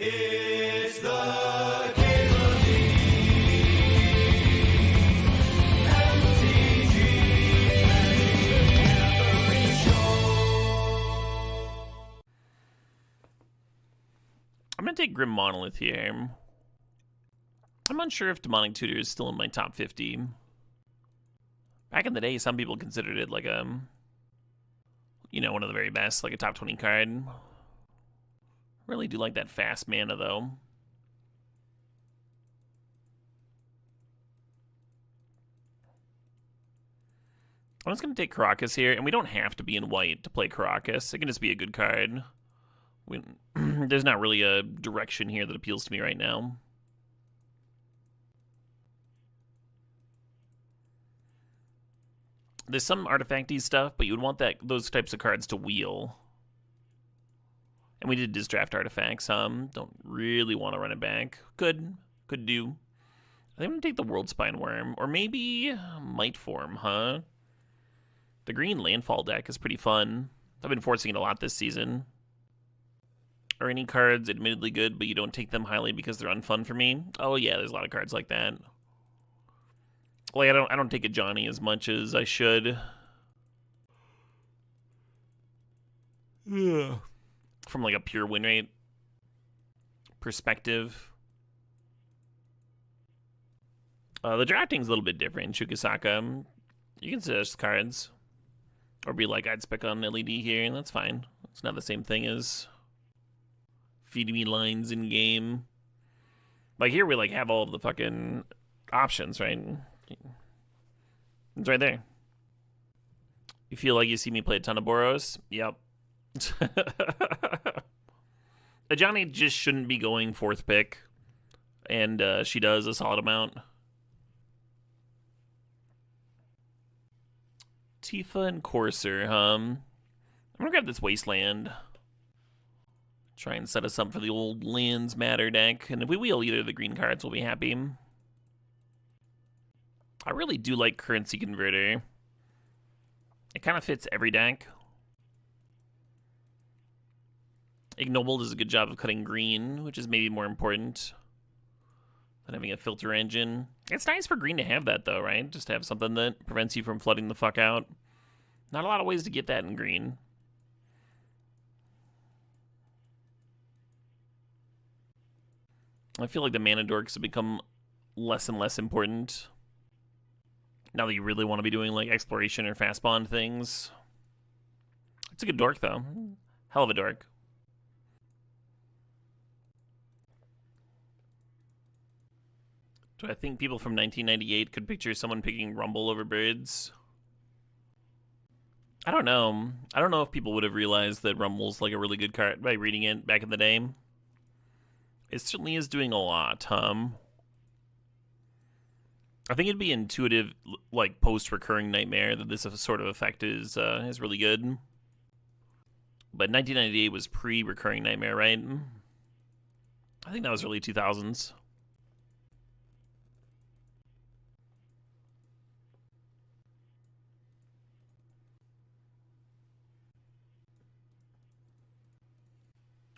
It's the Cable MTGO Show. I'm going to take Grim Monolith here. I'm unsure if Demonic Tutor is still in my top 50. Back in the day, some people considered it like a, one of the very best, like a top 20 card. Really do like that fast mana, though. I'm just going to take Karakas here, and we don't have to be in white to play Karakas. It can just be a good card. There's not really a direction here that appeals to me right now. There's some artifacty stuff, but you would want those types of cards to wheel. And we did just draft artifacts. Don't really want to run it back. Could do. I think I'm going to take the World Spine Worm. Or maybe Might Form, huh? The green landfall deck is pretty fun. I've been forcing it a lot this season. Are any cards admittedly good, but you don't take them highly because they're unfun for me? Oh yeah, there's a lot of cards like that. Like I don't take a Johnny as much as I should. Yeah. From like a pure win rate perspective. The drafting's a little bit different. Shukasaka, you can suggest cards. Or be like, I'd spec on LED here, and that's fine. It's not the same thing as feeding me lines in game. Like here we like have all of the fucking options, right? It's right there. You feel like you see me play a ton of Boros? Yep. Ajani just shouldn't be going 4th pick, and she does a solid amount. Tifa and Courser, I'm gonna grab this Wasteland. Try and set us up for the old Lands Matter deck, and if we wheel either of the green cards, we'll be happy. I really do like Currency Converter. It kind of fits every deck. Ignoble does a good job of cutting green, which is maybe more important than having a filter engine. It's nice for green to have that, though, right? Just to have something that prevents you from flooding the fuck out. Not a lot of ways to get that in green. I feel like the mana dorks have become less and less important. Now that you really want to be doing like exploration or fast bond things. It's a good dork, though. Hell of a dork. Do I think people from 1998 could picture someone picking Rumble over Birds? I don't know. I don't know if people would have realized that Rumble's like a really good card by reading it back in the day. It certainly is doing a lot, I think it'd be intuitive, like post-recurring Nightmare, that this sort of effect is really good. But 1998 was pre-recurring Nightmare, right? I think that was early 2000s.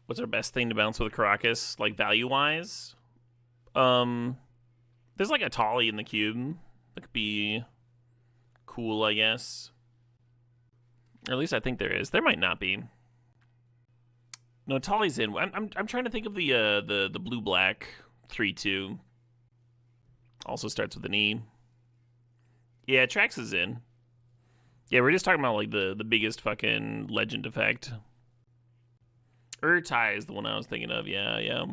What's our best thing to bounce with Karakas, like value-wise? There's like a Tali in the cube. That could be cool, I guess. Or at least I think there is. There might not be. No, Tali's in. I'm trying to think of the blue-black 3/2. Also starts with an E. Yeah, Trax is in. Yeah, we're just talking about like the biggest fucking legend effect. Urtai is the one I was thinking of. Yeah.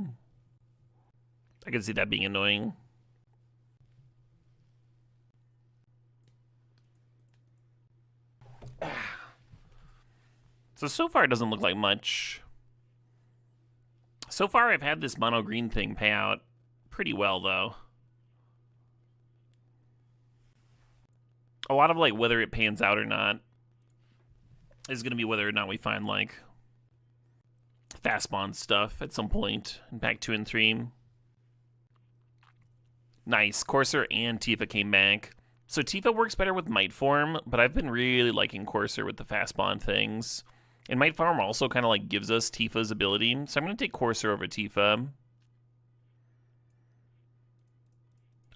I can see that being annoying. So far it doesn't look like much. So far I've had this mono green thing pay out pretty well, though. A lot of like whether it pans out or not is going to be whether or not we find like fast bond stuff at some point in pack 2 and 3. Nice. Courser and Tifa came back. So Tifa works better with Might Form, but I've been really liking Courser with the fast bond things. And Might Farm also kind of like gives us Tifa's ability. So I'm going to take Courser over Tifa.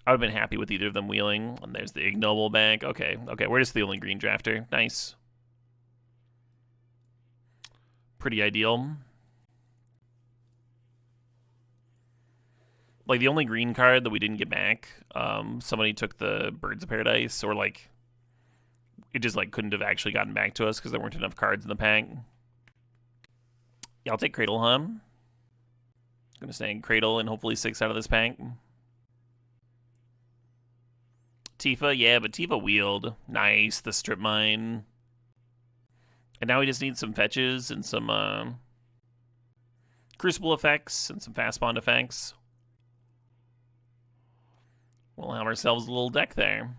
I would have been happy with either of them wheeling. And there's the Ignoble bank. Okay, we're just the only green drafter. Nice. Pretty ideal. Like, the only green card that we didn't get back, somebody took the Birds of Paradise, or, like, it just, like, couldn't have actually gotten back to us because there weren't enough cards in the pack. Yeah, I'll take Cradle, huh? I'm going to stay in Cradle and hopefully 6 out of this pack. Tifa, yeah, but Tifa wheeled. Nice, the Strip Mine. And now we just need some fetches and some Crucible effects and some Fast Bond effects. We'll have ourselves a little deck there.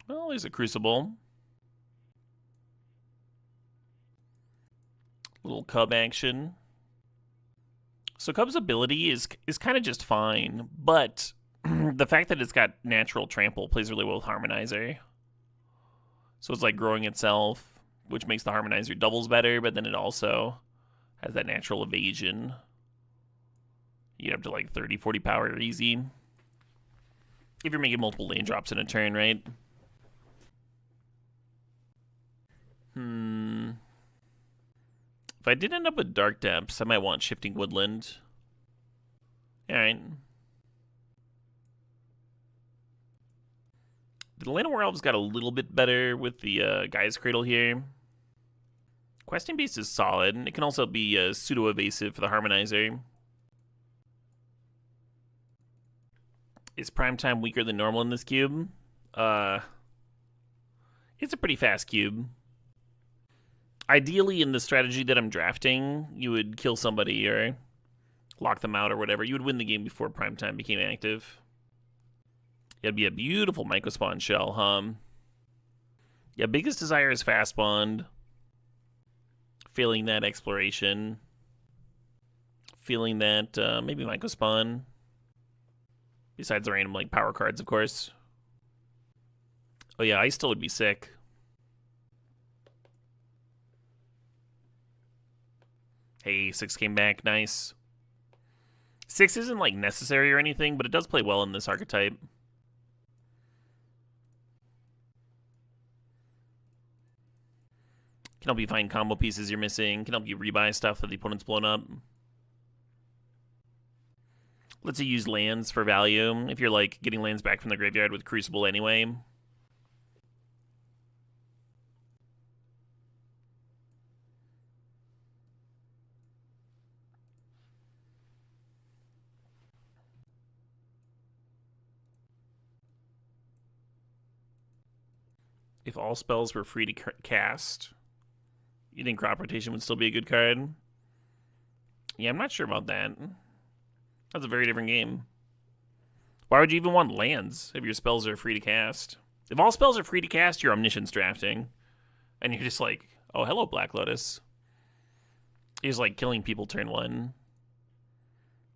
Well, there's a Crucible. Little Cub action. So Cub's ability is kind of just fine, but the fact that it's got natural trample plays really well with Harmonizer. So it's like growing itself, which makes the Harmonizer doubles better, but then it also has that natural evasion. You get up to like 30, 40 power easy. If you're making multiple lane drops in a turn, right? If I did end up with Dark Depths, I might want Shifting Woodland. Alright. The Land of War Elves got a little bit better with the Guy's Cradle here. Questing Beast is solid. It can also be pseudo-evasive for the Harmonizer. Is Primetime weaker than normal in this cube? It's a pretty fast cube. Ideally, in the strategy that I'm drafting, you would kill somebody or lock them out or whatever. You would win the game before Primetime became active. It'd be a beautiful Mycospawn shell, huh? Yeah, biggest desire is Fast Bond. Feeling that Exploration. Feeling that maybe Mycospawn. Besides the random like power cards, of course. Oh yeah, Ice still would be sick. Hey, 6 came back, nice. 6 isn't like necessary or anything, but it does play well in this archetype. Can help you find combo pieces you're missing. Can help you rebuy stuff that the opponent's blown up. Lets you use lands for value if you're like getting lands back from the graveyard with Crucible anyway. If all spells were free to cast, you think Crop Rotation would still be a good card? Yeah, I'm not sure about that. That's a very different game. Why would you even want lands if your spells are free to cast? If all spells are free to cast, you're Omniscience drafting. And you're just like, oh, hello, Black Lotus. You're just like killing people turn 1.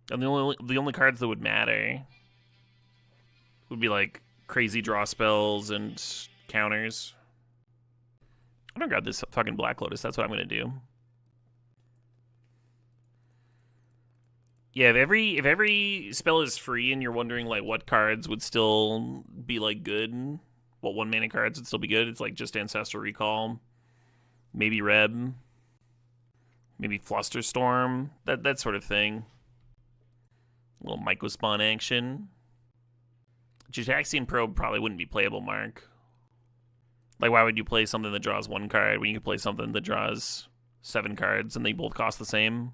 And the only cards that would matter would be like crazy draw spells and counters. I'm gonna grab this fucking Black Lotus. That's what I'm gonna do. Yeah, if every spell is free and you're wondering like what cards would still be like good, what 1-mana cards would still be good, it's like just Ancestral Recall, maybe Reb, maybe Flusterstorm, that sort of thing. A little Mycospawn action. Jitaxian Probe probably wouldn't be playable, Mark. Like, why would you play something that draws 1 card when you could play something that draws 7 cards and they both cost the same?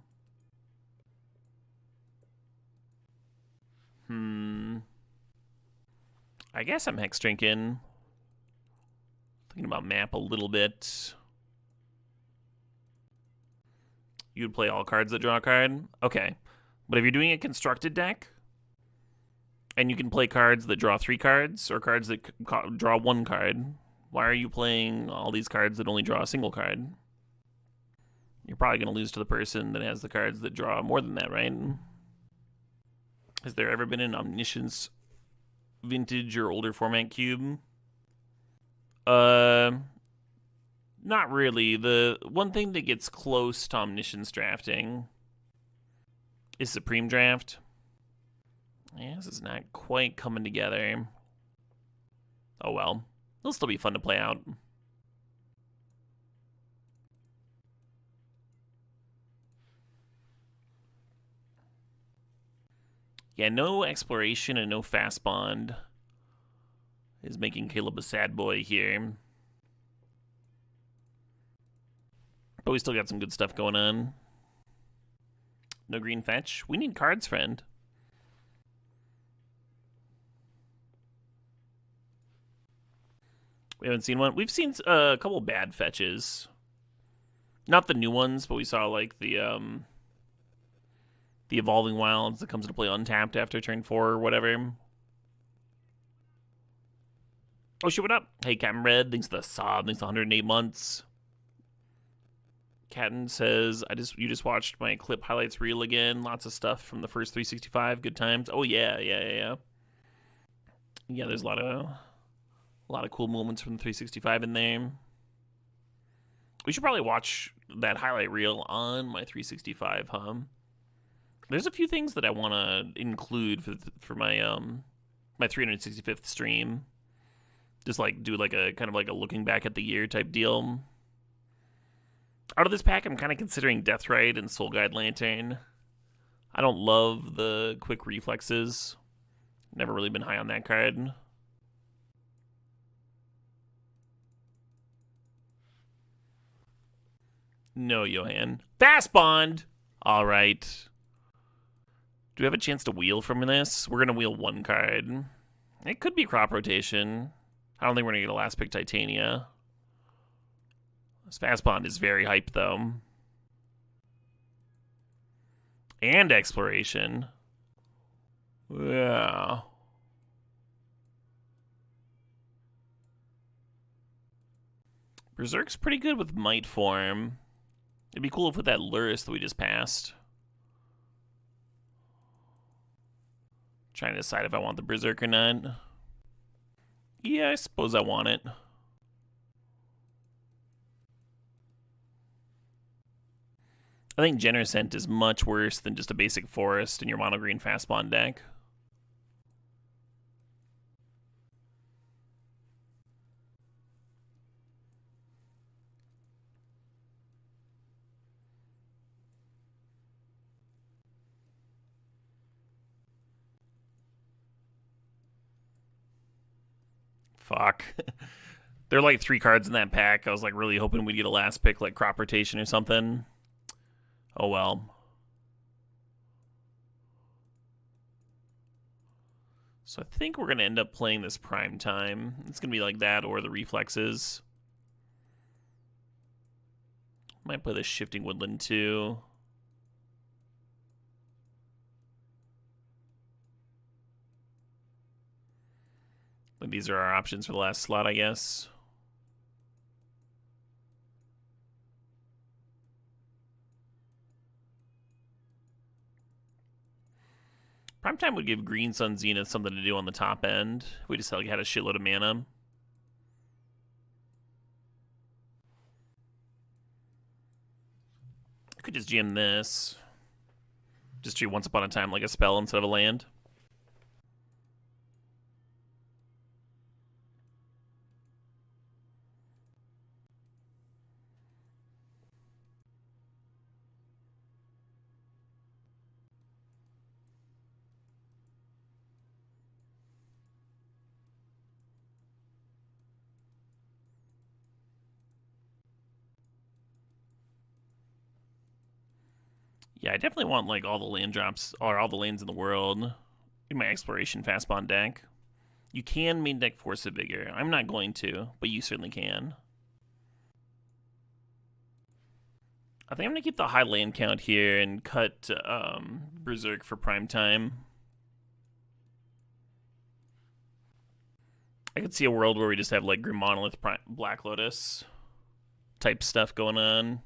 I guess I'm Hex Drinking. Thinking about map a little bit. You would play all cards that draw a card? Okay. But if you're doing a constructed deck, and you can play cards that draw 3 cards, or cards that draw 1 card, why are you playing all these cards that only draw a single card? You're probably going to lose to the person that has the cards that draw more than that, right? Has there ever been an Omniscience vintage or older format cube. Not really. The one thing that gets close to Omniscience drafting is Supreme Draft. Yeah, this is not quite coming together. Oh well. It'll still be fun to play out. Yeah, no exploration and no fast bond is making Caleb a sad boy here. But we still got some good stuff going on. No green fetch. We need cards, friend. We haven't seen one. We've seen a couple bad fetches. Not the new ones, but we saw like the Evolving Wilds that comes into play untapped after turn 4 or whatever. Oh shit, what up? Hey, Captain Red, thanks for the sub, thanks for 108 months. Captain says, you just watched my clip highlights reel again. Lots of stuff from the first 365. Good times. Oh yeah. Yeah, there's a lot of cool moments from the 365 in there. We should probably watch that highlight reel on my 365, huh? There's a few things that I want to include for my my 365th stream. Just like do like a kind of like a looking back at the year type deal. Out of this pack, I'm kind of considering Deathrite and Soul Guide Lantern. I don't love the quick reflexes. Never really been high on that card. No, Johan. Fast Bond! Alright. Do we have a chance to wheel from this? We're going to wheel one card. It could be crop rotation. I don't think we're going to get a last pick Titania. This Fast Bond is very hyped, though. And exploration. Yeah. Berserk's pretty good with Might Form. It'd be cool if with that Luris that we just passed. Trying to decide if I want the Berserk or not. Yeah, I suppose I want it. I think Generosent is much worse than just a basic forest in your mono green fast spawn deck. Fuck. There are like 3 cards in that pack. I was like really hoping we'd get a last pick like crop rotation or something. Oh well. So I think we're going to end up playing this prime time. It's going to be like that or the reflexes. Might play the Shifting Woodland too. Like these are our options for the last slot, I guess. Primetime would give Green Sun Zenith something to do on the top end. We just like had a shitload of mana. I could just GM this. Just treat Once Upon a Time like a spell instead of a land. Yeah, I definitely want like all the land drops or all the lands in the world in my exploration fast spawn deck. You can main deck Force of Vigor. I'm not going to, but you certainly can. I think I'm gonna keep the high land count here and cut Berserk for prime time. I could see a world where we just have like Grim Monolith, Black Lotus type stuff going on.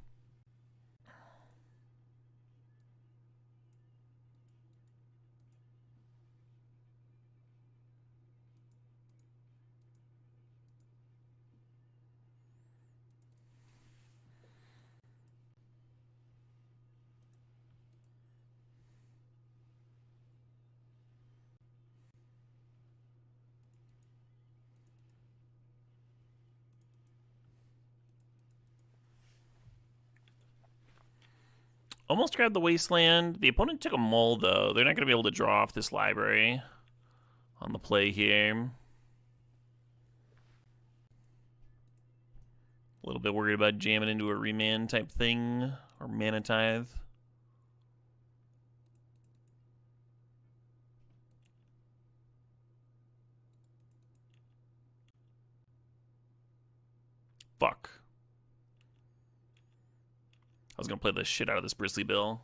Almost grabbed the Wasteland. The opponent took a mole, though. They're not going to be able to draw off this library on the play here. A little bit worried about jamming into a remand type thing, or Mana Tithe. Fuck. I was gonna play the shit out of this Bristly Bill.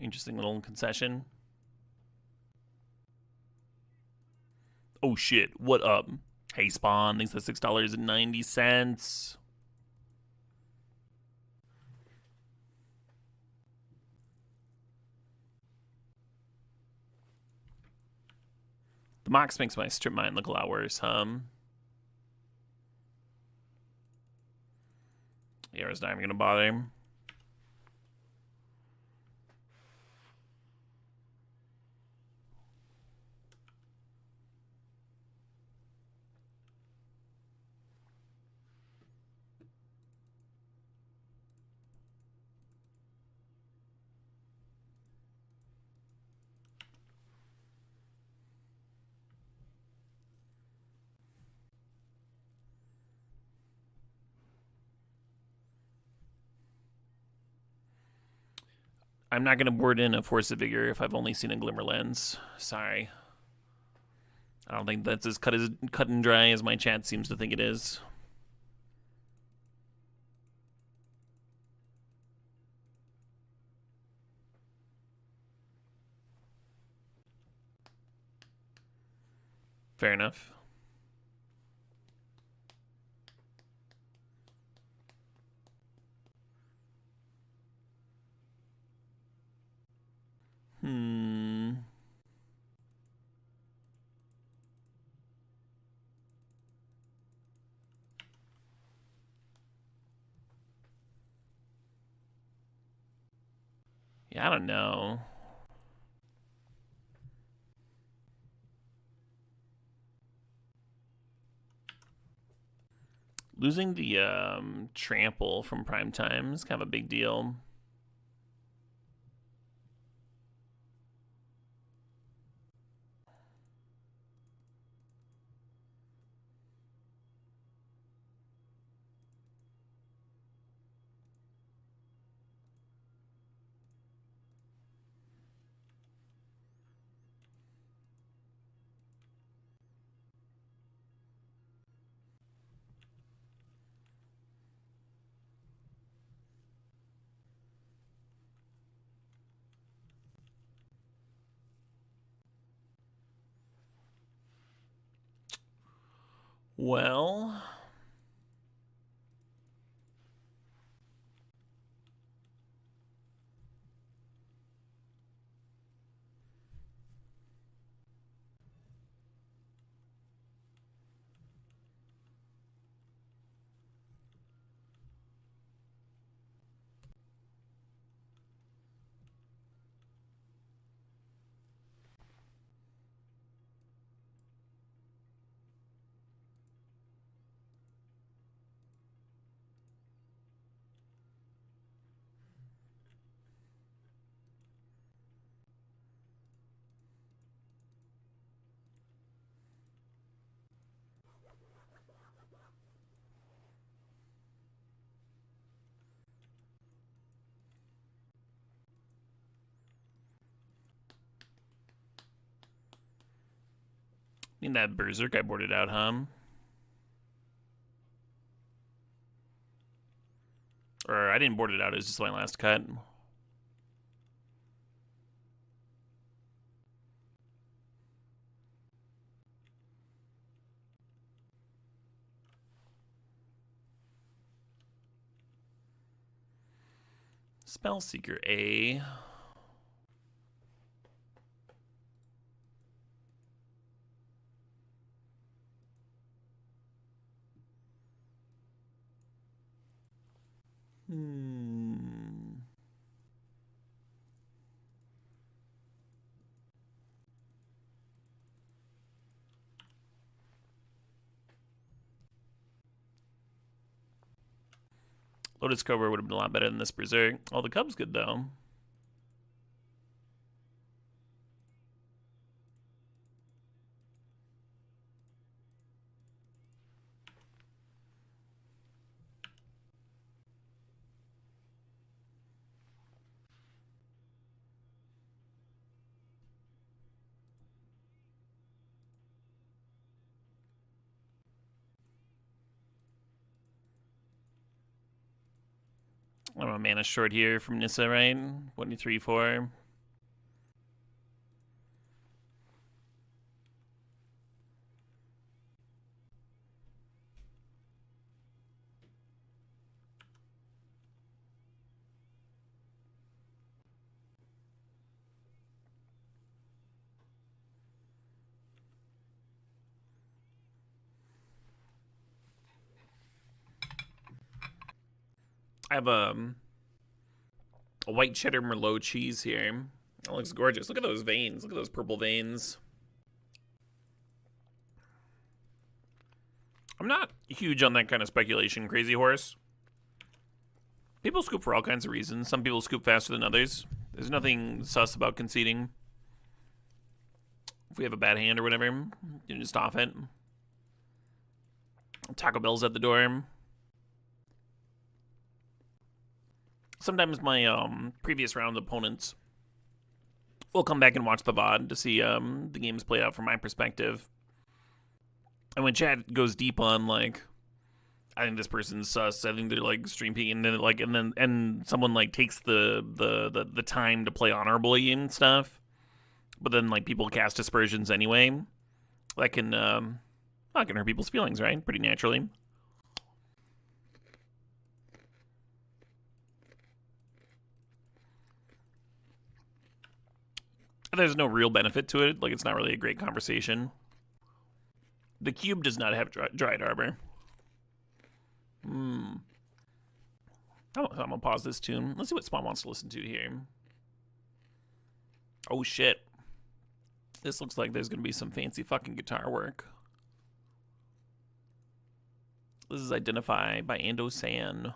Interesting little concession. Oh shit, what up? Hey Spawn, thanks for $6.90. The Mox makes my strip mine look a lot worse, huh? Yeah, I was not even gonna bother. I'm not gonna board in a Force of Vigor if I've only seen a Glimmer Lens. Sorry. I don't think that's as cut and dry as my chat seems to think it is. Fair enough. Yeah, I don't know. Losing the trample from prime time is kind of a big deal. Well, I mean that Berserk I boarded out, huh? Or I didn't board it out, it was just my last cut. Spellseeker A. Lotus Cobra would have been a lot better than this Berserk. Oh, the Cub's good, though. I'm a mana short here from Nissa, right? 1, 2, 3, 4. I have a white cheddar Merlot cheese here. That looks gorgeous. Look at those veins. Look at those purple veins. I'm not huge on that kind of speculation, Crazy Horse. People scoop for all kinds of reasons. Some people scoop faster than others. There's nothing sus about conceding. If we have a bad hand or whatever, you can just off it. Taco Bell's at the door. Sometimes my previous round opponents will come back and watch the VOD to see the games play out from my perspective. And when chat goes deep on like, I think this person's sus, I think they're like stream peeking, and then someone like takes the time to play honorably and stuff, but then like people cast aspersions anyway, that can hurt people's feelings, right? Pretty naturally. There's no real benefit to it. Like, it's not really a great conversation. The cube does not have dried arbor. I'm gonna pause this tune. Let's see what Spawn wants to listen to here. Oh shit. This looks like there's gonna be some fancy fucking guitar work. This is Identify by Ando San.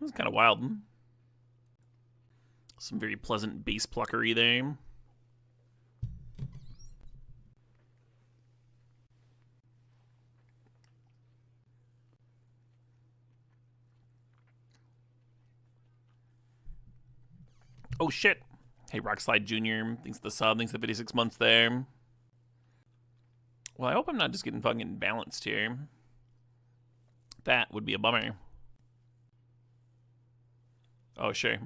That's kind of wild. Some very pleasant bass pluckery there. Oh shit. Hey, Rockslide Jr. Thanks for the sub. Thanks for the 56 months there. Well, I hope I'm not just getting fucking balanced here. That would be a bummer. Oh, sure.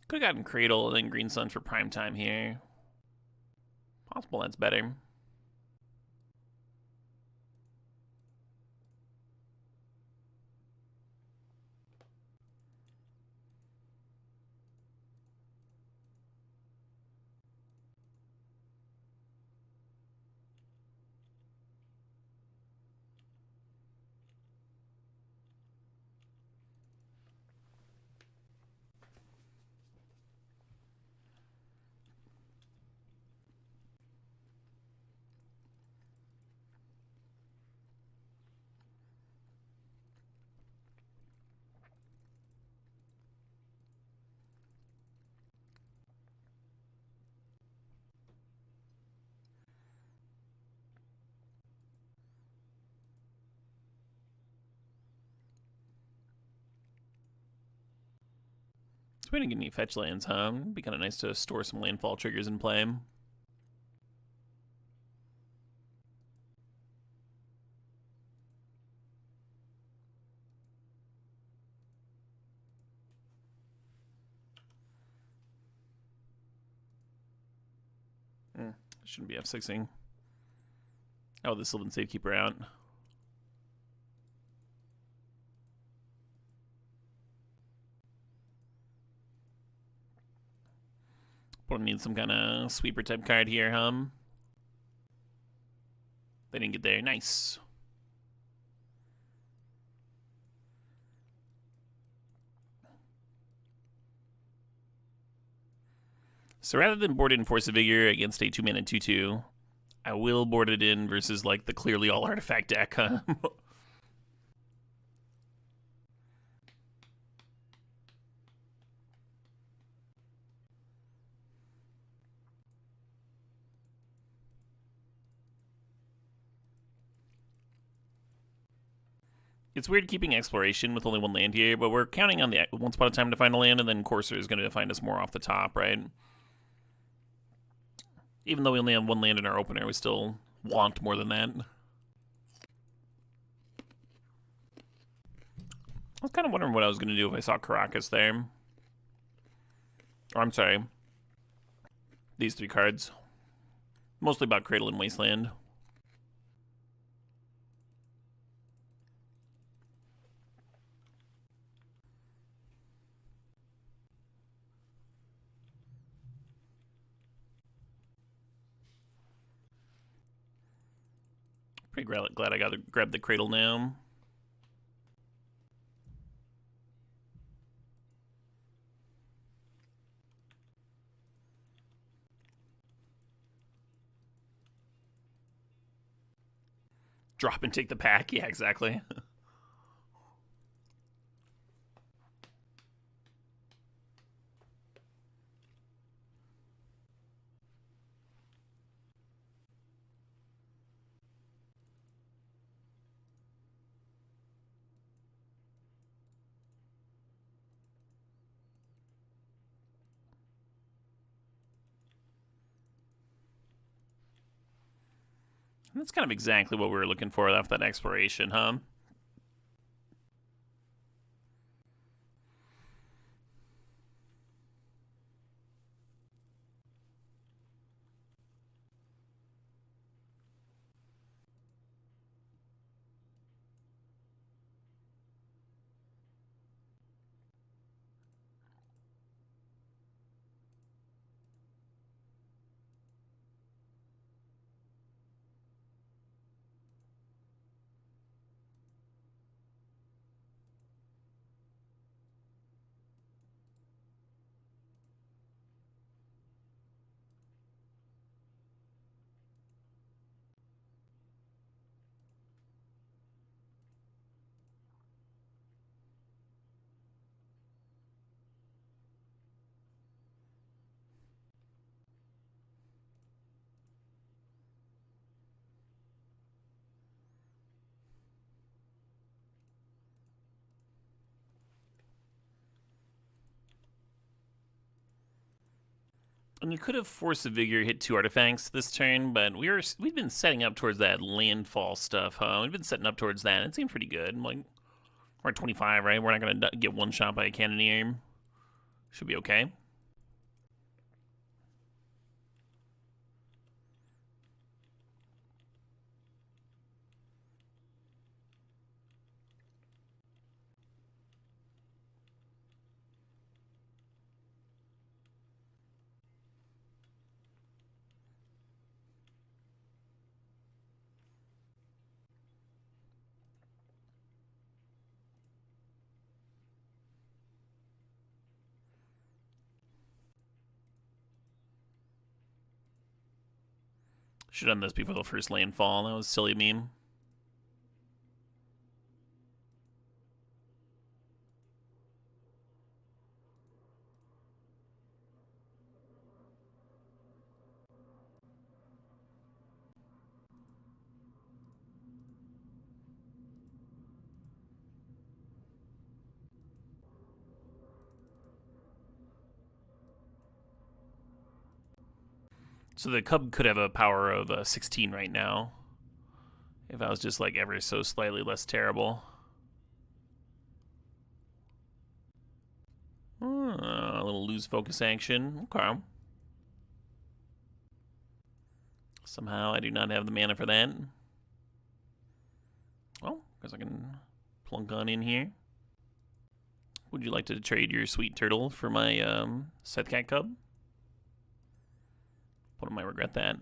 Could have gotten Cradle and then Green Sun for prime time here. Possible that's better. we didn't get any fetch lands, huh? It'd be kind of nice to store some landfall triggers in play. Shouldn't be F6ing. Oh, the Sylvan Safekeeper out. Probably need some kind of sweeper type card here, huh? They didn't get there. Nice. So rather than board it in Force of Vigor against a 2-mana 2/2, I will board it in versus like the clearly all artifact deck, huh? It's weird keeping Exploration with only one land here, but we're counting on the Once Upon a Time to find a land, and then Courser is going to find us more off the top, right? Even though we only have one land in our opener, we still want more than that. I was kind of wondering what I was going to do if I saw Caracas there. Or, I'm sorry. These 3 cards. Mostly about Cradle and Wasteland. Pretty glad I got to grab the Cradle now. Drop and take the pack. Yeah, exactly. That's kind of exactly what we were looking for after that Exploration, huh? And you could have Force of Vigor hit 2 artifacts this turn, but we've been setting up towards that landfall stuff, huh? We've been setting up towards that. It seemed pretty good. Like, we're at 25, right? We're not gonna get one shot by a Cannoneer. Should be okay. Should have done this before the first landfall. That was silly of me. So the Cub could have a power of 16 right now. If I was just like ever so slightly less terrible. A little lose focus action. Okay. Somehow I do not have the mana for that. Well, guess I can plunk on in here. Would you like to trade your sweet turtle for my Scythe Cat Cub? One might regret that.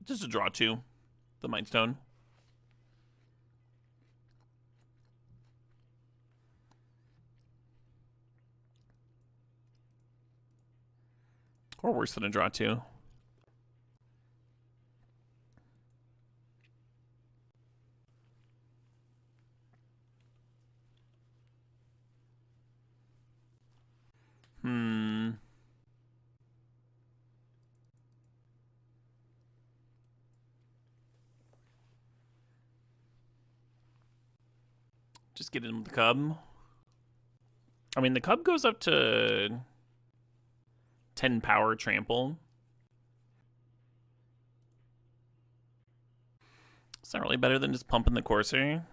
Just a draw 2. The Mind Stone. Or worse than a draw 2. Just get in with the Cub. I mean, the Cub goes up to 10 power trample. It's not really better than just pumping the Courser.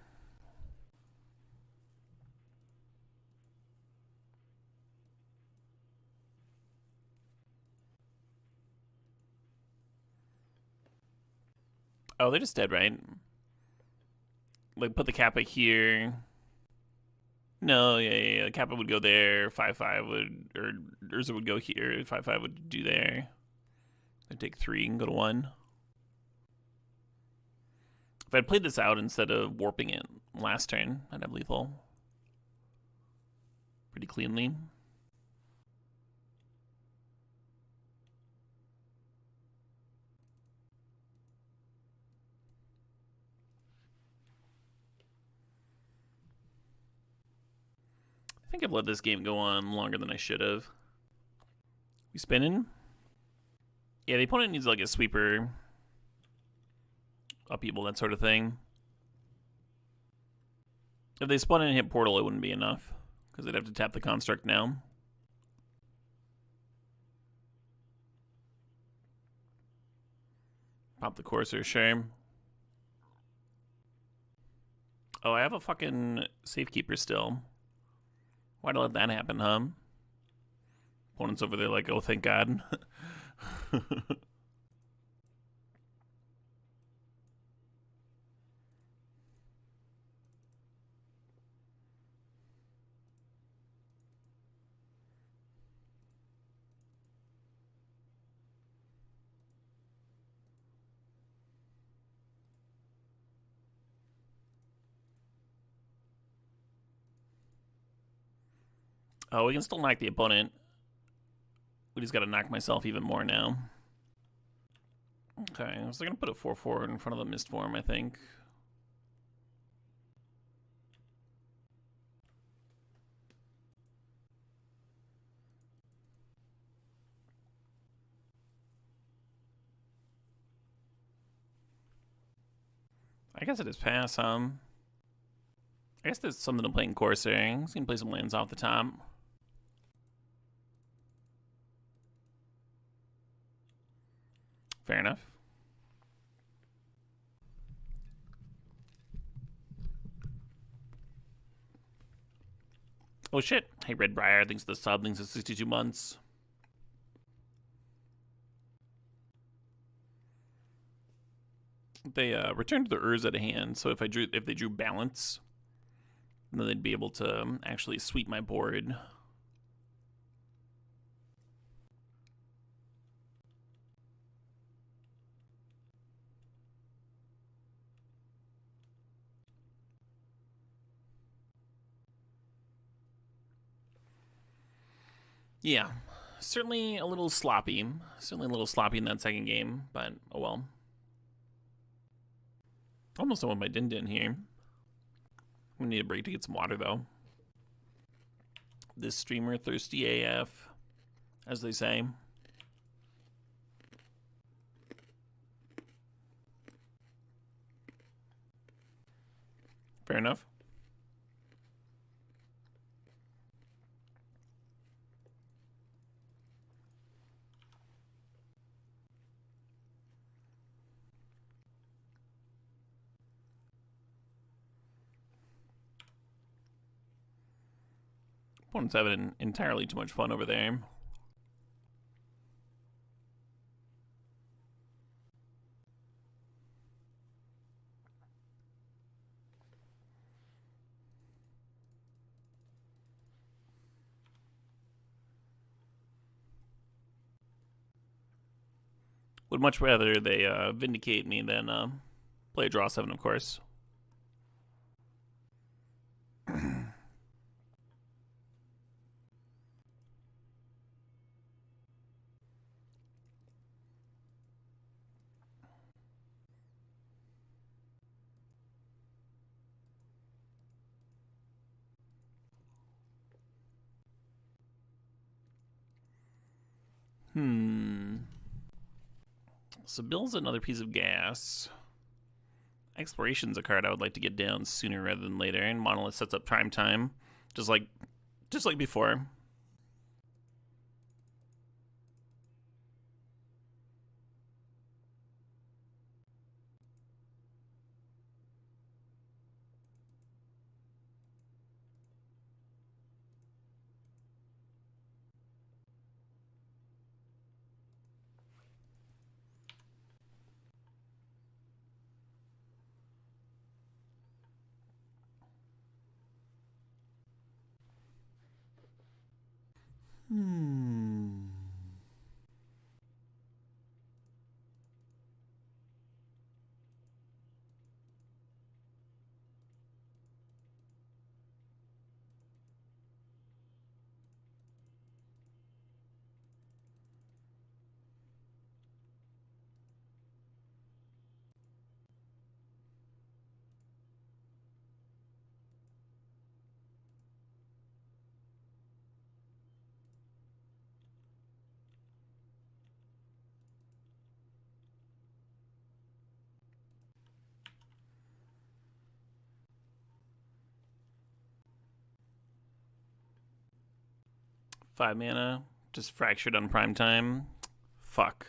Oh, they're just dead, right? Like, put the Kappa here. No, yeah. The Kappa would go there. 5/5 would, or Urza would go here. 5/5 would do there. I'd take 3 and go to 1. If I'd played this out instead of warping it last turn, I'd have lethal pretty cleanly. I think I've let this game go on longer than I should have. We spinning? Yeah, the opponent needs like a sweeper, upheaval, that sort of thing. If they spun in and hit Portal, it wouldn't be enough, because they'd have to tap the Construct now. Pop the Courser, sure. Oh, I have a fucking Safekeeper still. Why'd I let that happen, huh? Opponent's over there like, oh, thank God. Oh, we can still knock the opponent. We just gotta knock myself even more now. Okay, so they're gonna put a 4/4 in front of the Mist Form, I think. I guess it is pass, I guess there's something to playing Corsair. He's gonna play some lands off the top. Fair enough. Oh shit. Hey, Redbriar thinks the sub thinks it's 62 months. They returned the Urza to hand, so if they drew balance, then they'd be able to actually sweep my board. Yeah, certainly a little sloppy. Certainly a little sloppy in that second game, but oh well. Almost done with my Din here. We need a break to get some water, though. This streamer thirsty AF. as they say. Fair enough. Opponent's having entirely too much fun over there. Would much rather they vindicate me than play a draw 7, of course. So Bill's another piece of gas. Exploration's a card I would like to get down sooner rather than later, and Monolith sets up prime time, just like before. Five mana, just fractured on prime time. Fuck.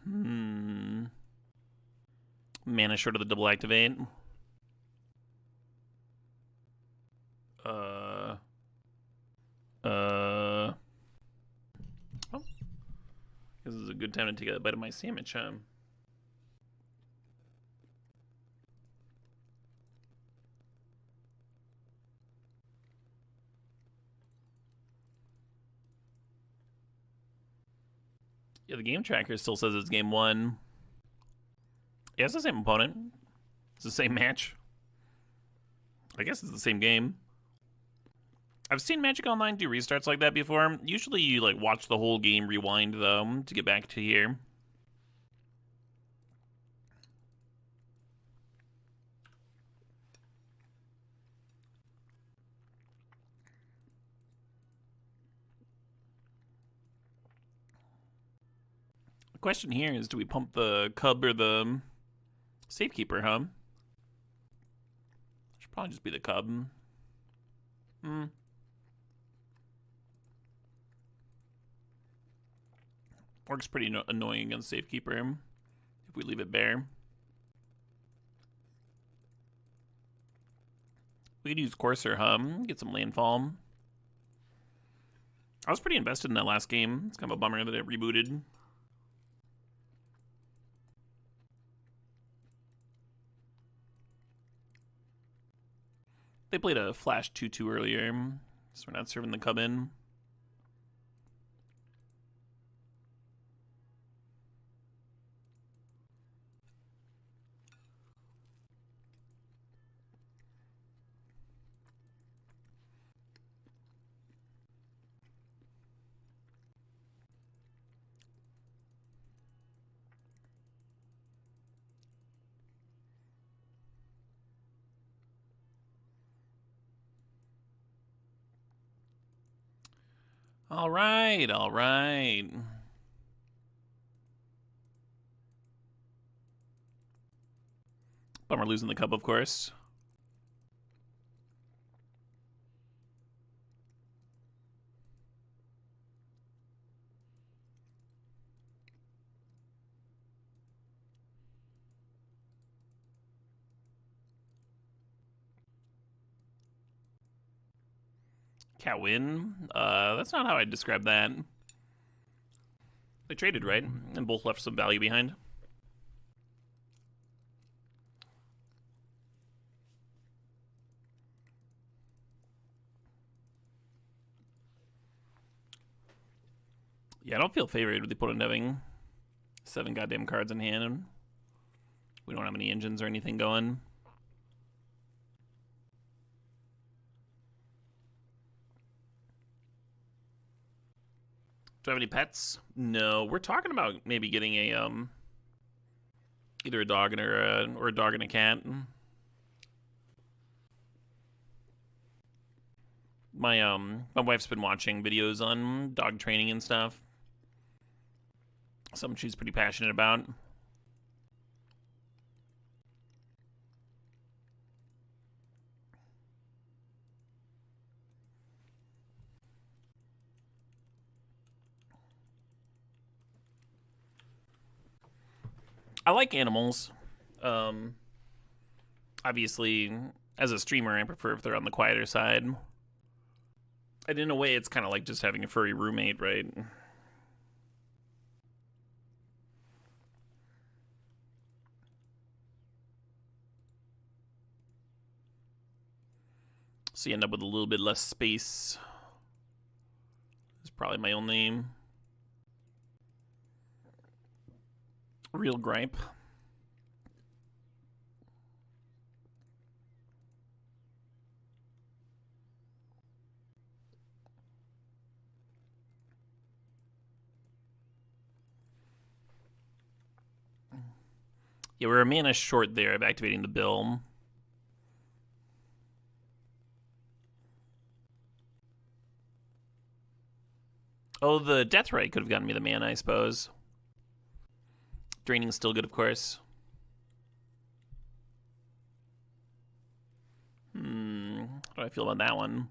Mana short of the double activate. Oh. This is a good time to take a bite of my sandwich, huh? Yeah, the game tracker still says it's game 1. Yeah, it's the same opponent. It's the same match. I guess it's the same game. I've seen Magic Online do restarts like that before. Usually you like watch the whole game rewind though to get back to here. The question here is, do we pump the Cub or the Safekeeper, huh? Should probably just be the Cub. Works pretty annoying against Safekeeper if we leave it bare. We could use Courser, get some landfall. I was pretty invested in that last game. It's kind of a bummer that it rebooted. They played a Flash 2-2 earlier, so we're not serving the Cub in. All right, all right. Bummer losing the cup, of course. Cat win? That's not how I'd describe that. They traded, right? And both left some value behind. Yeah, I don't feel favored with the opponent having 7 goddamn cards in hand. And we don't have any engines or anything going. Do I have any pets? No. We're talking about maybe getting a either a dog or a dog and a cat. My wife's been watching videos on dog training and stuff. Something she's pretty passionate about. I like animals. Obviously, as a streamer, I prefer if they're on the quieter side. And in a way, it's kind of like just having a furry roommate, right? So you end up with a little bit less space. It's probably my only real gripe. Yeah, we're a mana short there of activating the bill. Oh, the Death Ray could have gotten me the mana, I suppose. Draining's still good, of course. How do I feel about that one?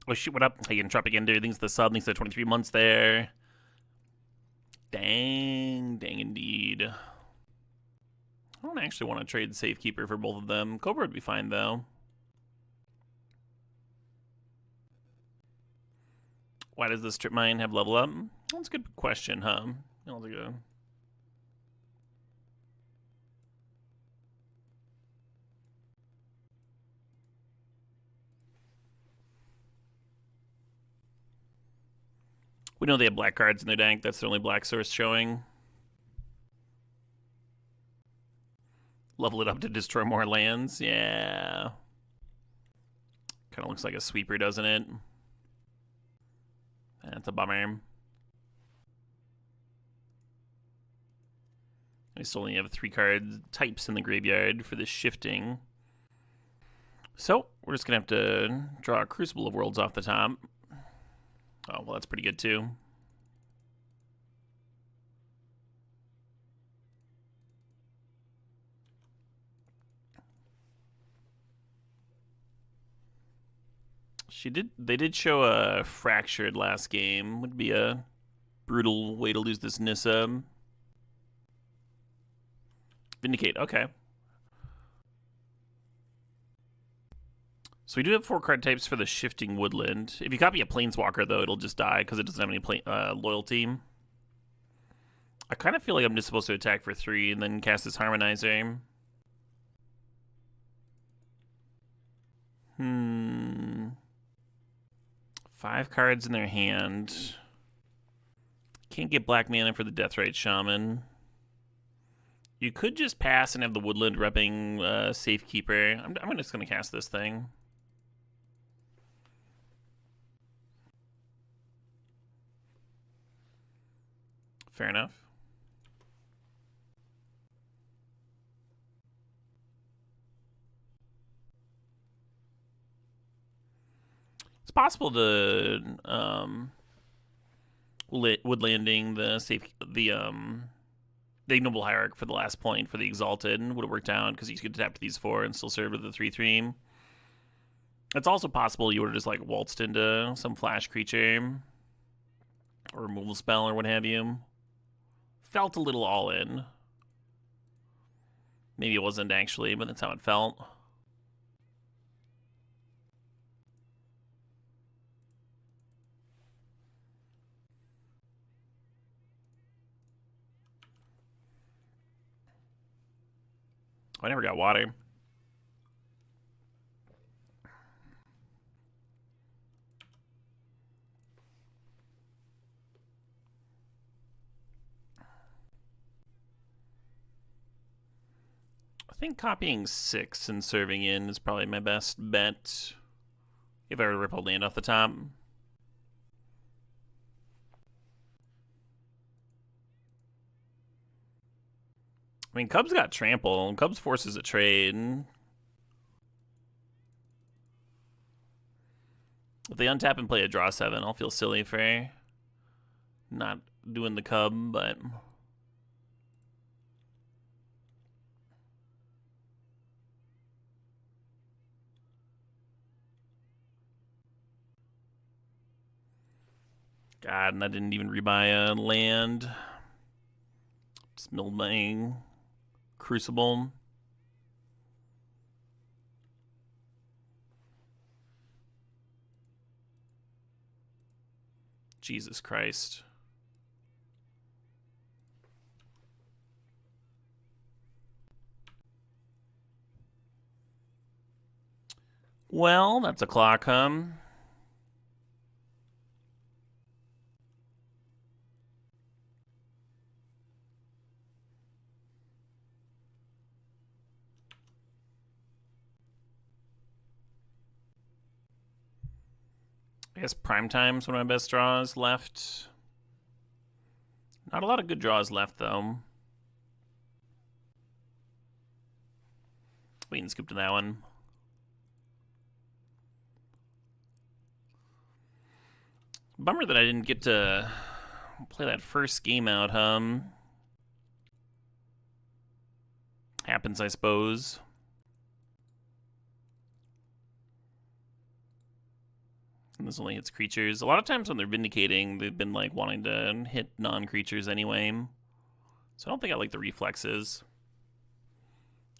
Oh, shoot, what up? How you gonna drop again, dude? Thanks to the sub. Thanks to the 23 months there. Dang indeed. I don't actually want to trade Safekeeper for both of them. Cobra would be fine, though. Why does the Strip Mine have level up? That's a good question, huh? I'll take a... We know they have black cards in their deck. That's the only black source showing. Level it up to destroy more lands. Yeah. Kind of looks like a sweeper, doesn't it? That's a bummer. I still only have 3 card types in the graveyard for this shifting. So, we're just going to have to draw a Crucible of Worlds off the top. Oh, well, that's pretty good, too. They did show a Fractured last game. Would be a brutal way to lose this Nissa. Vindicate, okay. So we do have 4 card types for the Shifting Woodland. If you copy a Planeswalker, though, it'll just die because it doesn't have any loyalty. I kind of feel like I'm just supposed to attack for 3 and then cast this Harmonizer. 5 cards in their hand. Can't get black mana for the Deathrite Shaman. You could just pass and have the Woodland repping Safekeeper. I'm just going to cast this thing. Fair enough. It's possible to wood landing the Ignoble Hierarch for the last point for the Exalted would have worked out because you could tap to these 4 and still serve with the 3/3. It's also possible you would have just like waltzed into some flash creature or removal spell or what have you. Felt a little all in. Maybe it wasn't actually, but that's how it felt. I never got water. I think copying 6 and serving in is probably my best bet. If I were to rip a land off the top. I mean, Cubs got trample. Cubs forces a trade. If they untap and play a draw 7, I'll feel silly for not doing the Cub, but... God, and I didn't even rebuy a land. Just milled my Crucible. Jesus Christ. Well, that's a clock, huh? I guess Primetime's one of my best draws left. Not a lot of good draws left, though. Wait and scoop to that one. Bummer that I didn't get to play that first game out, huh? Happens, I suppose. And this only hits creatures. A lot of times when they're vindicating, they've been like wanting to hit non-creatures anyway. So I don't think I like the reflexes.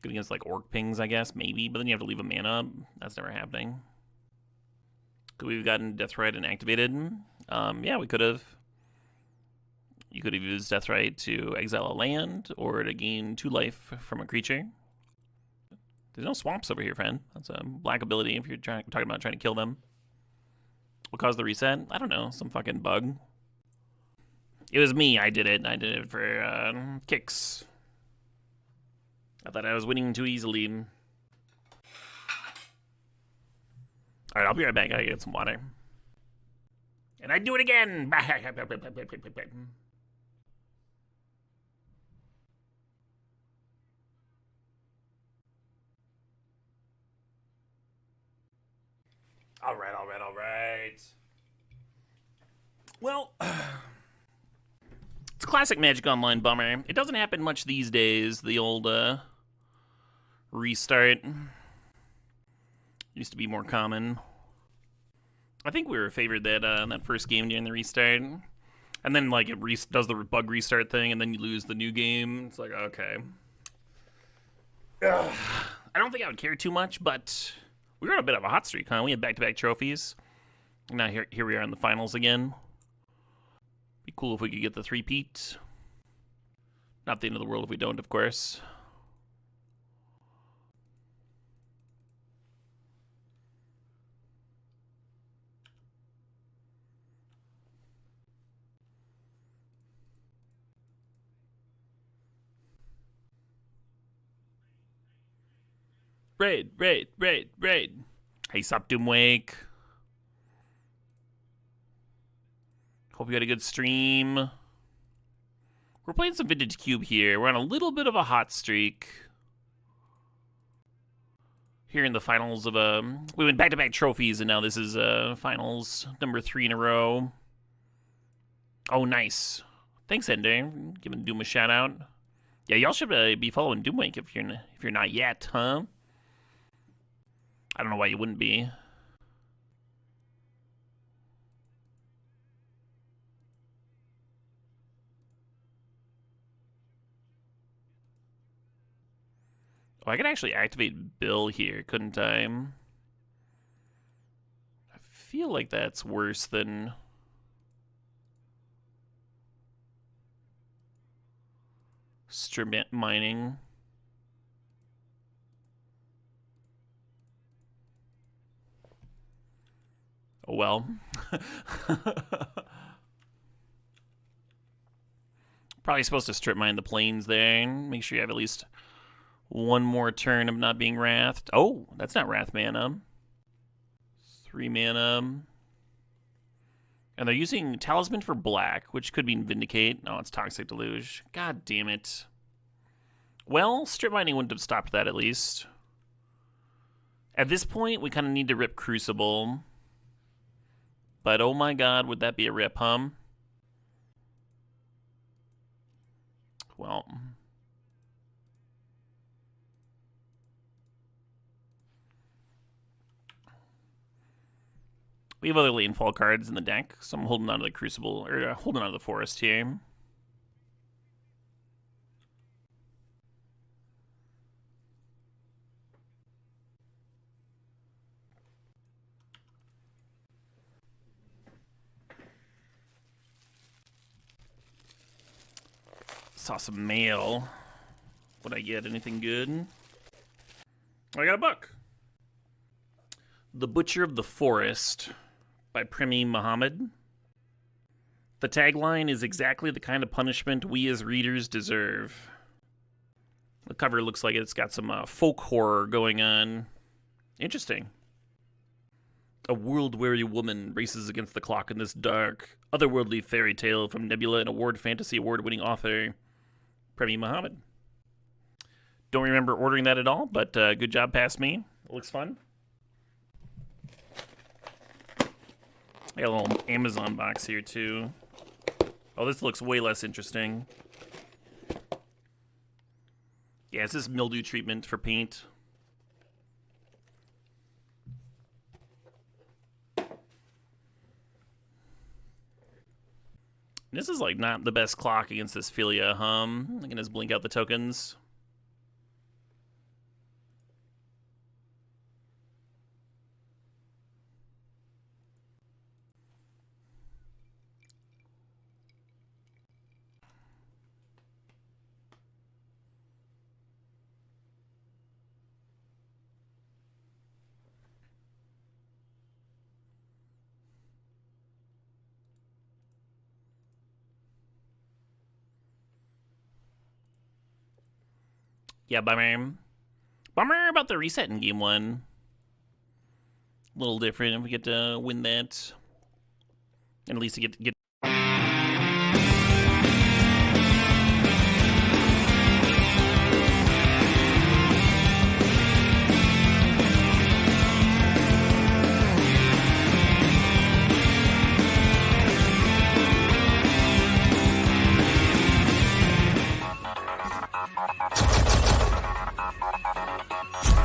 Good against like Orc Pings, I guess, maybe, but then you have to leave a mana up. That's never happening. Could we have gotten Deathrite and activated? Yeah, we could have. You could have used Deathrite to exile a land or to gain 2 life from a creature. There's no swamps over here, friend. That's a black ability if you're talking about trying to kill them. What caused the reset? I don't know. Some fucking bug. It was me. I did it. I did it for kicks. I thought I was winning too easily. Alright, I'll be right back. I gotta get some water. And I do it again! Alright. Well, it's a classic Magic Online bummer. It doesn't happen much these days, the old restart. Used to be more common. I think we were favored that first game during the restart. And then like it does the bug restart thing and then you lose the new game. It's like, okay. Ugh. I don't think I would care too much, but we were on a bit of a hot streak, huh? We had back-to-back trophies. Now here we are in the finals again. Be cool if we could get the 3-peat. Not the end of the world if we don't, of course. Raid, raid, raid, raid. Hey, sup, Doomwake. Hope you had a good stream. We're playing some Vintage Cube here. We're on a little bit of a hot streak. Here in the finals of we went back-to-back trophies, and now this is finals number 3 in a row. Oh, nice. Thanks, Ender. Giving Doom a shout out. Yeah, y'all should be following Doomwake if you're not yet, huh? I don't know why you wouldn't be. Oh, I could actually activate Bill here, couldn't I? I feel like that's worse than strip mining. Oh well. Probably supposed to strip mine the planes there. Make sure you have at least one more turn of not being wrathed. Oh, that's not wrath mana. 3 mana. And they're using Talisman for black, which could mean Vindicate. No, it's Toxic Deluge. God damn it. Well, strip mining wouldn't have stopped that at least. At this point, we kind of need to rip Crucible. But oh my god, would that be a rip, huh? Well. We have other landfall cards in the deck, so I'm holding on to the Crucible, or holding on to the Forest here. Saw some mail. Would I get anything good? I got a book. The Butcher of the Forest by Premi Muhammad. The tagline is exactly the kind of punishment we as readers deserve. The cover looks like it's got some folk horror going on. Interesting. A world-weary woman races against the clock in this dark, otherworldly fairy tale from Nebula and Fantasy Award-winning author Premi Muhammad. Don't remember ordering that at all, but good job past me. It looks fun. I got a little Amazon box here, too. Oh, this looks way less interesting. Yeah, it's this mildew treatment for paint. This is, like, not the best clock against this Philia, I can just blink out the tokens. Yeah, bummer. Bummer about the reset in game 1. A little different if we get to win that. And at least to get